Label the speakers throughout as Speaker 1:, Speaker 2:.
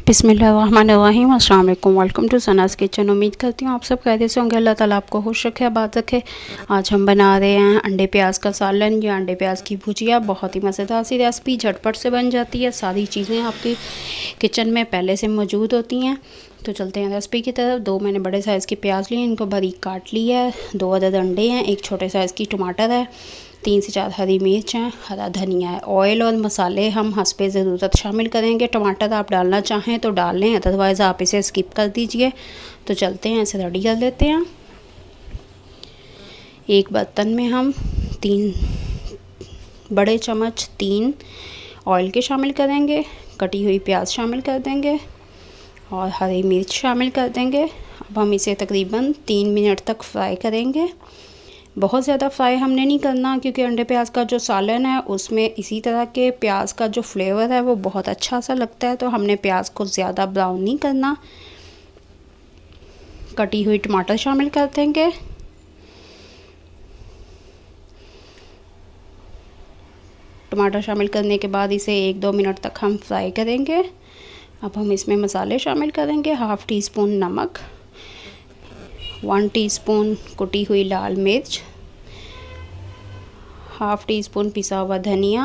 Speaker 1: बिस्मिल्लाहिर्रहमानिर्रहीम, अस्सलाम वालेकुम, वेलकम टू सनाज़ किचन। उम्मीद करती हूँ आप सब खैरियत से होंगे। अल्लाह ताला आपको खुश रखे, आबाद रखे। आज हम बना रहे हैं अंडे प्याज का सालन या अंडे प्याज की भुजिया। बहुत ही मज़ेदार सी रेसिपी, झटपट से बन जाती है। सारी चीज़ें आपकी किचन में पहले से मौजूद होती हैं। तो चलते हैं रेसिपी की तरफ। 2 मैंने बड़े साइज़ की प्याज लिए, इनको बारीक काट लिया है। 2 अदद अंडे हैं, 1 छोटे साइज़ की टमाटर है, 3 से 4 हरी मिर्च हैं, हरा धनिया है। ऑयल और मसाले हम हस्बे ज़रूरत शामिल करेंगे। टमाटर आप डालना चाहें तो डाल लें, अदरवाइज़ आप इसे स्किप कर दीजिए। तो चलते हैं, इसे रेडी कर लेते हैं। एक बर्तन में हम 3 बड़े चम्मच 3 ऑयल के शामिल करेंगे। कटी हुई प्याज शामिल कर देंगे और हरी मिर्च शामिल कर देंगे। अब हम इसे तकरीबन 3 मिनट तक फ्राई करेंगे। बहुत ज़्यादा फ्राई हमने नहीं करना, क्योंकि अंडे प्याज का जो सालन है उसमें इसी तरह के प्याज का जो फ्लेवर है वो बहुत अच्छा सा लगता है। तो हमने प्याज को ज़्यादा ब्राउन नहीं करना। कटी हुई टमाटर शामिल कर देंगे। टमाटर शामिल करने के बाद इसे 1-2 मिनट तक हम फ्राई करेंगे। अब हम इसमें मसाले शामिल करेंगे। 1/2 टीस्पून नमक, 1 टीस्पून कुटी हुई लाल मिर्च, 1/2 टीस्पून पिसा हुआ धनिया,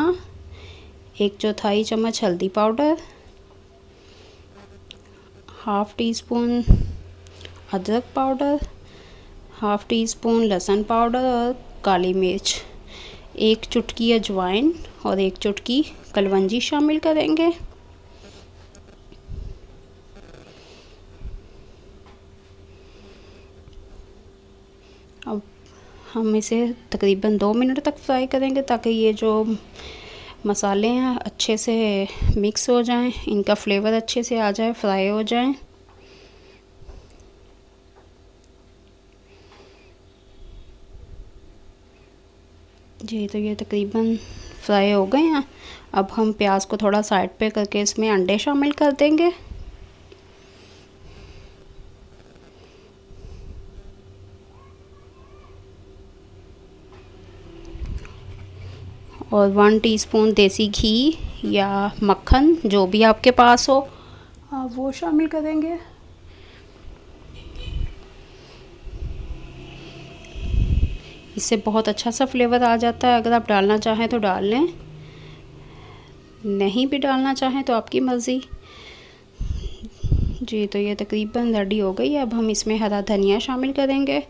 Speaker 1: 1/4 चम्मच हल्दी पाउडर, 1/2 टीस्पून अदरक पाउडर, 1/2 टीस्पून लहसुन पाउडर और काली मिर्च, 1 चुटकी अजवाइन और 1 चुटकी कलवंजी शामिल करेंगे। अब हम इसे तकरीबन 2 मिनट तक फ्राई करेंगे, ताकि ये जो मसाले हैं अच्छे से मिक्स हो जाएं, इनका फ्लेवर अच्छे से आ जाए, फ्राई हो जाएं। जी, तो ये तकरीबन फ्राई हो गए हैं। अब हम प्याज को थोड़ा साइड पे करके इसमें अंडे शामिल कर देंगे। और 1 टीस्पून देसी घी या मक्खन, जो भी आपके पास हो, आप वो शामिल करेंगे। इससे बहुत अच्छा सा फ्लेवर आ जाता है। अगर आप डालना चाहें तो डाल लें, नहीं भी डालना चाहें तो आपकी मर्ज़ी। जी, तो ये तकरीबन रेडी हो गई है। अब हम इसमें हरा धनिया शामिल करेंगे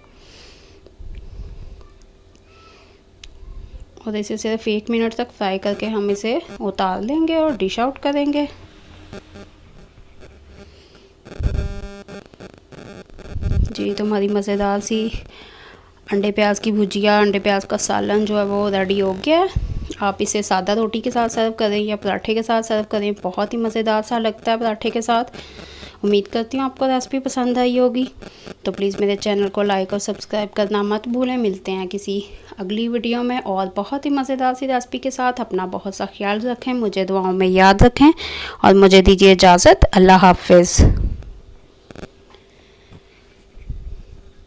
Speaker 1: और इसे सिर्फ 1 मिनट तक फ्राई करके हम इसे उतार लेंगे और डिश आउट करेंगे। जी, तो हमारी मज़ेदार सी अंडे प्याज की भुजिया, अंडे प्याज का सालन जो है वो रेडी हो गया है। आप इसे सादा रोटी के साथ सर्व करें या पराठे के साथ सर्व करें, बहुत ही मज़ेदार सा लगता है पराठे के साथ। उम्मीद करती हूँ आपको रेसिपी पसंद आई होगी। तो प्लीज़ मेरे चैनल को लाइक और सब्सक्राइब करना मत भूलें। मिलते हैं किसी अगली वीडियो में और बहुत ही मज़ेदार सी रेसिपी के साथ। अपना बहुत सा ख्याल रखें, मुझे दुआओं में याद रखें और मुझे दीजिए इजाज़त। अल्लाह हाफ़िज़।